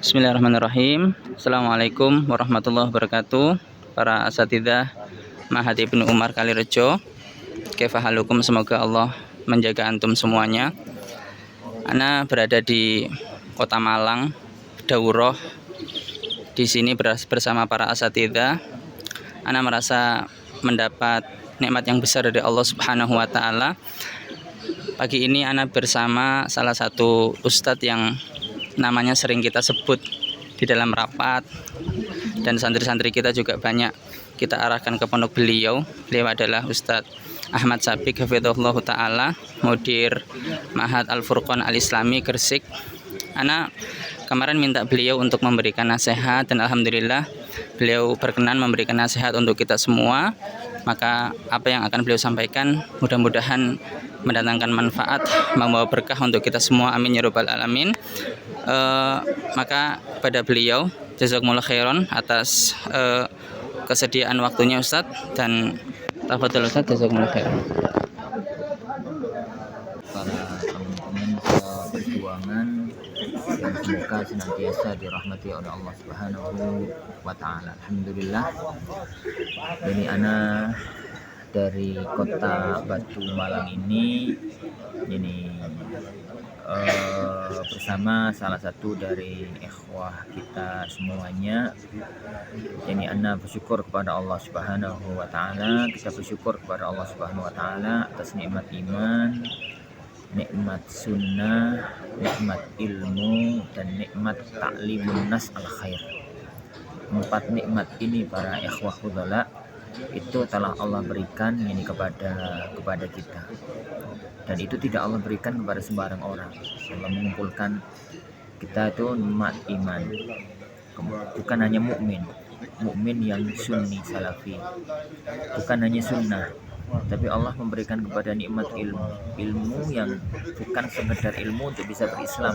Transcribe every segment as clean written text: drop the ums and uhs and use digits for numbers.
Bismillahirrahmanirrahim. Assalamualaikum warahmatullahi wabarakatuh. Para asatidzah Ma'had Ibnu Umar Kalirejo, kaifa halukum, semoga Allah menjaga antum semuanya. Ana berada di Kota Malang, daurah di sini bersama para asatidzah. Ana merasa mendapat nikmat yang besar dari Allah Subhanahu wa taala. Pagi ini ana bersama salah satu ustadz yang namanya sering kita sebut di dalam rapat, dan santri-santri kita juga banyak kita arahkan ke pondok beliau. Beliau adalah Ustadz Ahmad Sabik hafizahullah ta'ala, mudir Ma'had Al-Furqan Al-Islami Gresik. Ana kemarin minta beliau untuk memberikan nasihat, dan alhamdulillah beliau berkenan memberikan nasihat untuk kita semua. Maka apa yang akan beliau sampaikan mudah-mudahan mendatangkan manfaat, membawa berkah untuk kita semua, amin ya rabbal alamin. Maka pada beliau jazakumullah khairan atas kesediaan waktunya Ustadz, dan tafadhol Ustadz, jazakumullah khairan. Para teman-teman perjuangan yang semoga senantiasa dirahmati oleh Allah Subhanahu wa taala. Alhamdulillah, ini ana dari kota Batu Malang ini bersama salah satu dari ikhwah kita semuanya. Jadi ana bersyukur kepada Allah Subhanahu wa taala, kita bersyukur kepada Allah Subhanahu wa taala atas nikmat iman, nikmat sunnah, nikmat ilmu, dan nikmat ta'limun nas al khair. 4 nikmat ini para ikhwah fudhala itu telah Allah berikan ini kepada kita, dan itu tidak Allah berikan kepada sembarang orang. Allah mengumpulkan kita itu nikmat iman, bukan hanya mukmin yang sunni salafi, bukan hanya sunnah, tapi Allah memberikan kepada nikmat ilmu yang bukan sekedar ilmu untuk bisa berislam,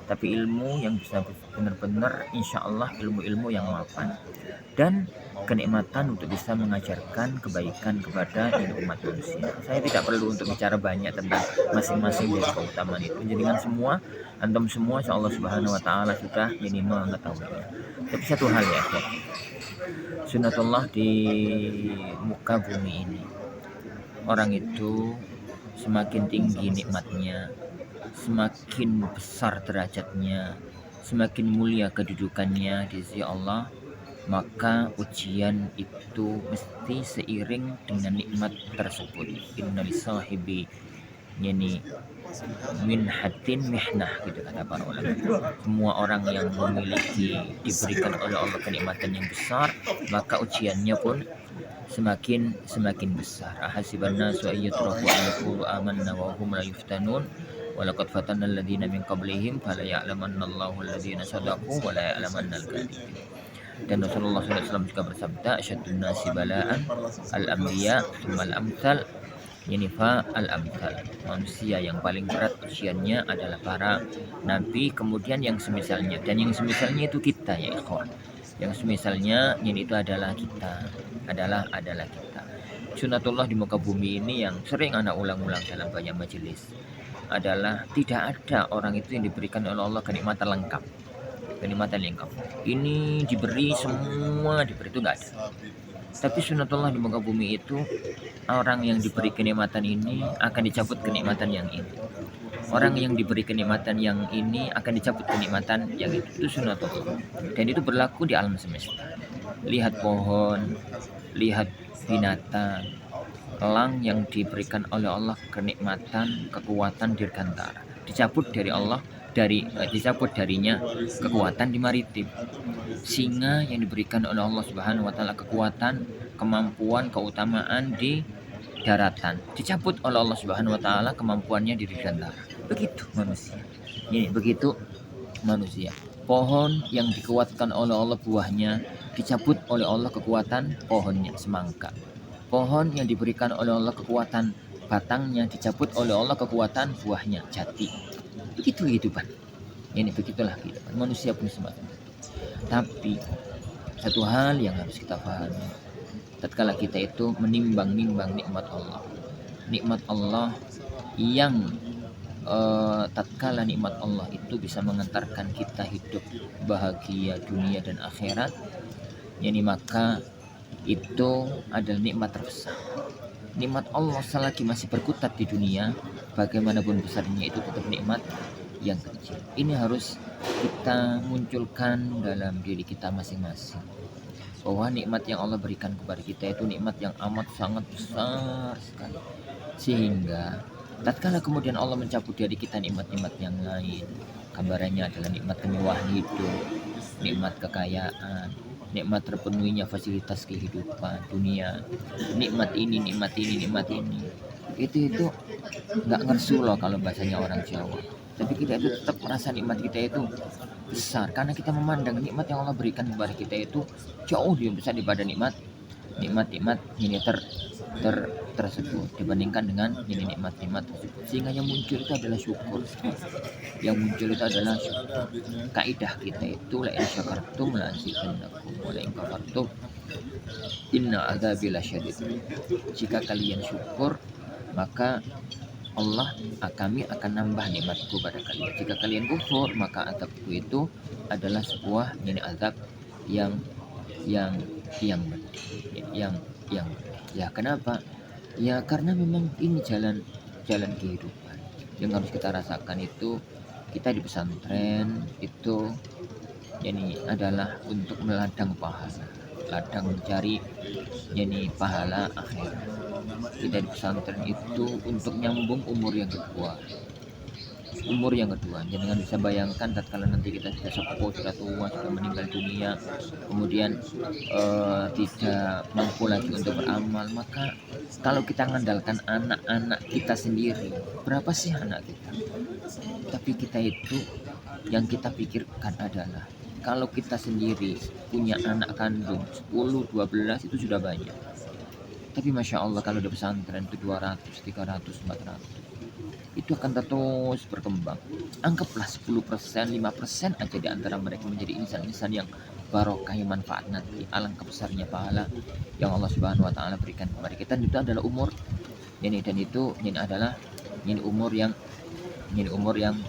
tapi ilmu yang bisa benar-benar insya Allah ilmu-ilmu yang mapan, dan kenikmatan untuk bisa mengajarkan kebaikan kepada umat manusia. Saya tidak perlu untuk bicara banyak tentang masing-masing dari keutamaan itu. Jadikan semua, antum semua insya Allah Subhanahu wa taala sudah mengetahuinya. Tapi satu hal ya, sunatullah di muka bumi ini, orang itu semakin tinggi nikmatnya, semakin besar derajatnya, semakin mulia kedudukannya di sisi Allah, maka ujian itu mesti seiring dengan nikmat tersebut. Inna lisahibi yani min hatin mihnah, gitu kata para ulama. Semua orang yang diberikan oleh Allah kenikmatan yang besar, maka ujiannya pun semakin besar. Ahasiban nasu ayyutraku an yaqulu amanna wa hum la yuftanun wa laqad fatanna alladziina min qablihim fala ya'lamanna Allahu alladziina shadaqu wa la ya'lamanna al-kadhibin. Dan Rasulullah SAW juga bersabda, asyadun nasi bala'an al-anbiya thumma al-amthal, yanifa al-amthal. Manusia yang paling berat ujiannya adalah para nabi, kemudian yang semisalnya, dan yang semisalnya itu kita ya ikhwan. Yang semisalnya ini itu adalah kita, adalah kita. Sunatullah di muka bumi ini yang sering anak ulang-ulang dalam banyak majelis adalah tidak ada orang itu yang diberikan oleh Allah kenikmatan lengkap. Ini diberi semua, diberi itu enggak ada. Tapi sunatullah di muka bumi itu, orang yang diberi kenikmatan ini akan dicabut kenikmatan yang ini. Orang yang diberi kenikmatan yang ini akan dicabut kenikmatan yang itu. Itu sunatullah. Dan itu berlaku di alam semesta. Lihat pohon, lihat binatang, elang yang diberikan oleh Allah kenikmatan, kekuatan dirgantara, dicabut dari Allah, dicabut darinya kekuatan di maritim. Singa yang diberikan oleh Allah Subhanahu wa taala kekuatan, kemampuan, keutamaan di daratan, dicabut oleh Allah Subhanahu wa taala kemampuannya di dirgantara. Begitu manusia. Ini begitu manusia. Pohon yang dikuatkan oleh Allah buahnya, dicabut oleh Allah kekuatan pohonnya, semangka. Pohon yang diberikan oleh Allah kekuatan batangnya, dicabut oleh Allah kekuatan buahnya, jati. Begitu kehidupan. Ini begitulah kehidupan manusia pun semacam. Tapi satu hal yang harus kita pahami, tatkala kita itu menimbang nikmat Allah yang tatkala nikmat Allah itu bisa mengantarkan kita hidup bahagia dunia dan akhirat, yani maka itu adalah nikmat terbesar. Nikmat Allah selagi masih berkutat di dunia, bagaimanapun besarnya itu tetap nikmat yang kecil. Ini harus kita munculkan dalam diri kita masing-masing, bahwa nikmat yang Allah berikan kepada kita itu nikmat yang amat sangat besar sekali, sehingga tatkala kemudian Allah mencabut dari kita nikmat-nikmat yang lain, gambarannya adalah nikmat kemewahan hidup, nikmat kekayaan, nikmat terpenuhinya fasilitas kehidupan dunia, nikmat ini, itu nggak ngersu loh kalau bahasanya orang Jawa. Tapi kita itu tetap merasa nikmat kita itu besar, karena kita memandang nikmat yang Allah berikan kepada kita itu jauh lebih besar daripada nikmat ini tersebut dibandingkan dengan ini nikmat tersebut, sehingga yang muncul itu adalah syukur. Kaidah kita itu la in syakartum la azidannakum wa la in kafartum inna adzabi lasyadid. Jika kalian syukur, maka kami akan nambah nikmatku pada kalian. Jika kalian kufur, maka azabku itu adalah sebuah azab yang ya, kenapa? Ya karena memang ini jalan kehidupan yang harus kita rasakan. Itu kita di pesantren itu adalah untuk meladang pahala, mencari pahala akhirat. Kita di pesantren itu untuk nyambung umur yang kedua. Jangan bisa bayangkan tatkala nanti kita sudah sepuh, sudah tua, sudah meninggal dunia, kemudian tidak mampu lagi untuk beramal, maka kalau kita mengandalkan anak-anak kita sendiri, berapa sih anak kita? Tapi kita itu yang kita pikirkan adalah kalau kita sendiri punya anak kandung 10, 12 itu sudah banyak. Tapi Masya Allah kalau di pesantren itu 200, 300, 400 itu akan terus berkembang. Anggaplah 10%, 5% aja di antara mereka menjadi insan-insan yang barokah, yang manfaat nanti. Alangkah besarnya pahala yang Allah Subhanahu wa taala berikan kepada kita. Dan itu adalah umur adalah umur yang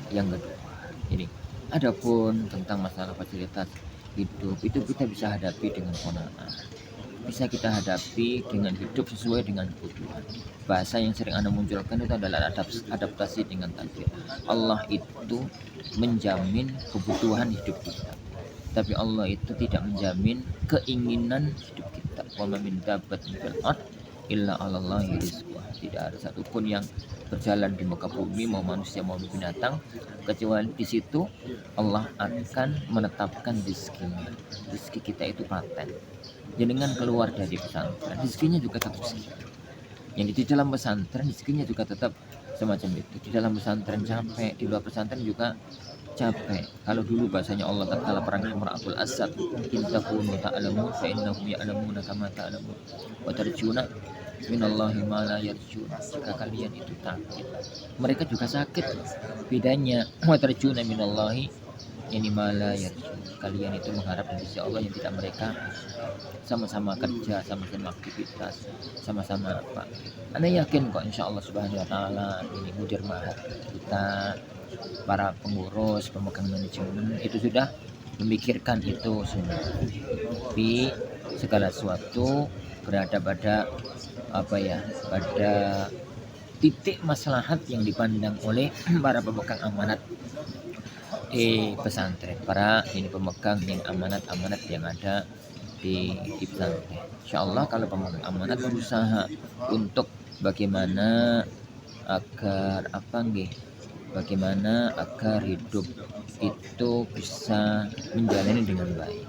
kedua. Jadi adapun tentang masalah fasilitas hidup itu kita bisa hadapi dengan qanaah. Bisa kita hadapi dengan hidup sesuai dengan kebutuhan. Bahasa yang sering Anda munculkan itu adalah adaptasi dengan takdir. Allah itu menjamin kebutuhan hidup kita, tapi Allah itu tidak menjamin keinginan hidup kita. Wa ma min dabbatin fil ardh illa 'alallahi rizquha. Tidak ada satupun yang berjalan di muka bumi, mau manusia mau binatang, kecuali di situ Allah akan menetapkan rezekinya. Rezeki kita itu paten. Dengan keluar dari pesantren, rezekinya juga tetap segitu. Yang di dalam pesantren rezekinya juga tetap semacam itu. Di dalam pesantren capek, di luar pesantren juga capek. Kalau dulu bahasanya Allah tatkala perang Hamra'ul Asad, in takunu ta'lamun fa innahum ya'lamuna kama ta'lamun wa tarjuna minallahi ma la yarjun. Jika kalian itu sakit, mereka juga sakit. Bedanya wa tarjuna minallahi ma la yarjun. Kalian itu mengharap dari sisi Allah yang tidak mereka. Sama-sama kerja, sama-sama aktivitas, sama-sama apa. Anda yakin kok insya Allah Subhanahu wa taala ini mudir ma'had kita, para pengurus, pemegang manajemen itu sudah memikirkan itu semua. Tapi segala sesuatu berada pada pada titik maslahat yang dipandang oleh para pemegang amanat pesantren, para pemegang yang amanat yang ada di pesantren. Insyaallah kalau pemegang amanat berusaha untuk bagaimana agar hidup itu bisa menjalani dengan baik.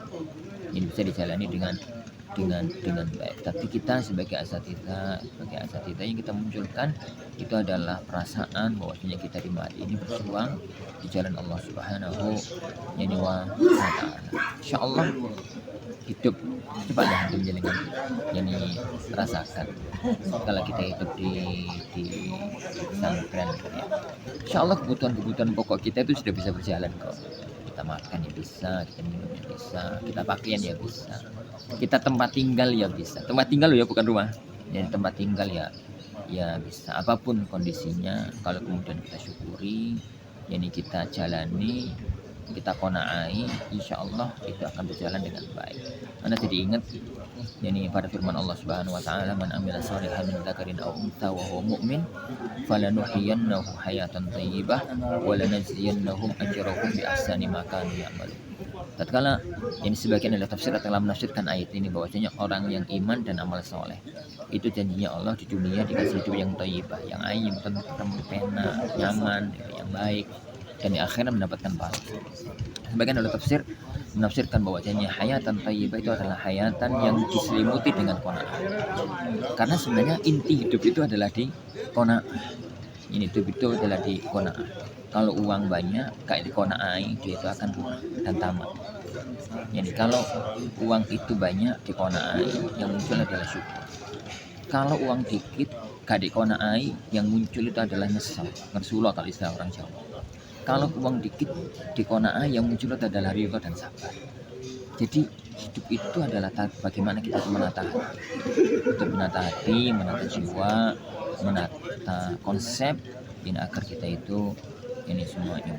Ini bisa dijalani dengan baik. Tapi kita sebagai asatidzah yang kita munculkan itu adalah perasaan bahwasanya kita di mati ini berjuang di jalan Allah Subhanahu wa taala. Insyaallah hidup cepat dah menjalankan rasakan kalau kita hidup di pesantren ya. Insyaallah kebutuhan pokok kita itu sudah bisa berjalan kok. Kita makan ya bisa, kita minum ya bisa, kita pakaian ya bisa, kita tempat tinggal ya bisa. Tempat tinggal ya bukan rumah. Jadi tempat tinggal ya ya bisa apapun kondisinya, kalau kemudian kita syukuri, yani kita jalani, kita qanaai, insya Allah itu akan berjalan dengan baik. Anda jadi ingat yani pada firman Allah Subhanahu wa taala, man amila shalihan min dzakarin aw untha wa huwa mu'min falanuhyiyannahu hayatan thayyibah wa lanajziyannahum ajrahum bi ahsani ma kanu ya'malun. Tatkala ini sebagian dari tafsir telah menafsirkan ayat ini bahwasanya orang yang iman dan amal soleh itu janjinya Allah di dunia dikasih hidup yang thayyibah, yang ayem, tentrem, enak, nyaman, yang baik, dan di akhirat mendapatkan pahala. Sebagian dari tafsir menafsirkan bahwasanya hayatan thayyibah itu adalah hayatan yang diselimuti dengan qanaah. Karena sebenarnya inti hidup itu adalah di qanaah. Ini hidup itu adalah di qanaah. Kalau uang banyak, kayak di qanaai, dia itu akan punah dan tamat. Jadi kalau uang itu banyak di qanaai, yang muncul adalah syukur. Kalau uang dikit, gak di qanaai, yang muncul itu adalah nyesal. Ngersuloh kalau istilah orang Jawa. Kalau uang dikit di qanaah, yang muncul itu adalah ridho dan sabar. Jadi hidup itu adalah bagaimana kita menata hati. Untuk menata hati, menata jiwa, menata konsep, ini agar kita itu ini semuanya.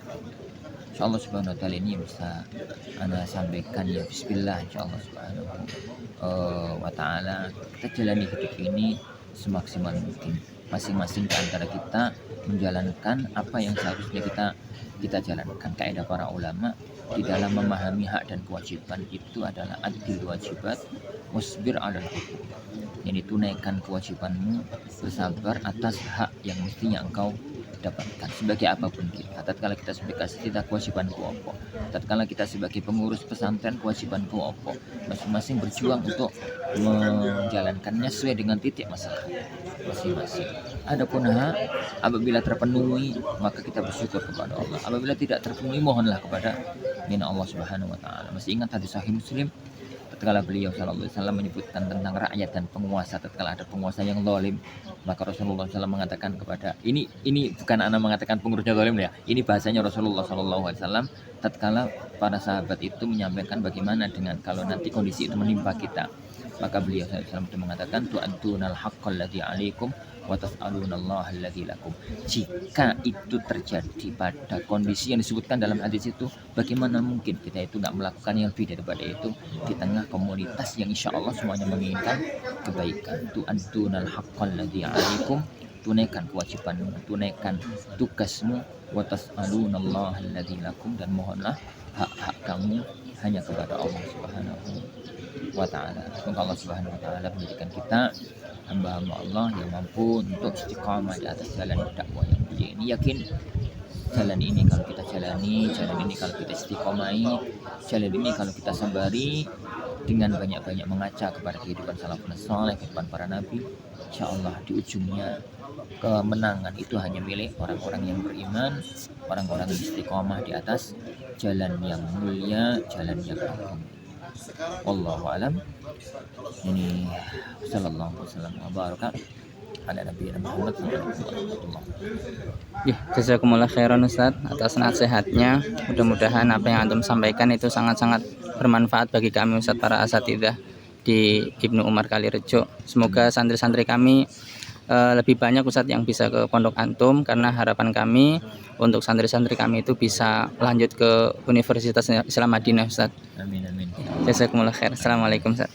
Insyaallah subhanahu wa ta'ala ini bisa Anda sampaikan ya bismillah insyaallah subhanahu wa ta'ala kita jalani hidup ini semaksimal mungkin. Masing-masing di antara kita menjalankan apa yang seharusnya kita jalankan. Kaidah para ulama di dalam memahami hak dan kewajiban itu adalah adil wajibat wasbir 'alal huquq. Yang ditunaikan kewajibanmu, bersabar atas hak yang mestinya engkau dapatkan sebagai apapun kita. Tatkala kita sebagai kita kewajibanku opo, tatkala kita sebagai pengurus pesantren kewajibanku opo, masing-masing berjuang untuk menjalankannya sesuai dengan titik masalah masing-masing. Adapun hak apabila terpenuhi maka kita bersyukur kepada Allah, apabila tidak terpenuhi mohonlah kepada Allah Subhanahu wa taala. Masih ingat hadis sahih Muslim tatkala beliau sallallahu alaihi wasallam menyebutkan tentang rakyat dan penguasa, tatkala ada penguasa yang zalim, maka Rasulullah SAW mengatakan kepada ini bukan anak mengatakan pengurusnya zalim ya. Ini bahasanya Rasulullah sallallahu alaihi wasallam tatkala para sahabat itu menyampaikan bagaimana dengan kalau nanti kondisi itu menimpa kita. Maka beliau sallallahu alaihi wasallam itu mengatakan tu'addunal haqqal ladzi 'alaikum wa tas'alunallaha alladzi lakum. Jika itu terjadi pada kondisi yang disebutkan dalam hadis itu, bagaimana mungkin kita itu tidak melakukan yang lebih daripada itu di tengah komunitas yang insya Allah semuanya menginginkan kebaikan. Tu'addunal haqqal ladzi 'alaikum, tunaikan kewajibanmu, tunaikan tugasmu, wa tas'alunallaha alladzi lakum, dan mohonlah hak-hak kamu hanya kepada Allah Subhanahu wa ta'ala. Semoga Allah Subhanahu wa ta'ala menjadikan kita hamba-hamba Allah yang mampu untuk istiqamah di atas jalan dakwah yang mulia ini. Yakin jalan ini kalau kita jalani, jalan ini kalau kita istiqomahi, jalan ini kalau kita sabari dengan banyak-banyak mengaca kepada kehidupan salafun saleh, kehidupan para nabi, insyaallah di ujungnya kemenangan itu hanya milik orang-orang yang beriman, orang-orang yang istiqomah di atas jalan yang mulia, jalan yang agung. Wallahu alam. Ini sallallahu alaihi wasallam wa baraka ala nabiyina Muhammad sallallahu alaihi wasallam. Ya, jazakumullah khairan Ustaz atas nasihatnya. Mudah-mudahan apa yang antum sampaikan itu sangat-sangat bermanfaat bagi kami Ustaz para asatidzah di Ibnu Umar Kalirejo. Semoga santri-santri kami lebih banyak Ustaz yang bisa ke pondok antum, karena harapan kami untuk santri-santri kami itu bisa lanjut ke Universitas Islam Madinah Ustaz. Amin amin. Jazakumullah khair. Assalamualaikum Ustaz.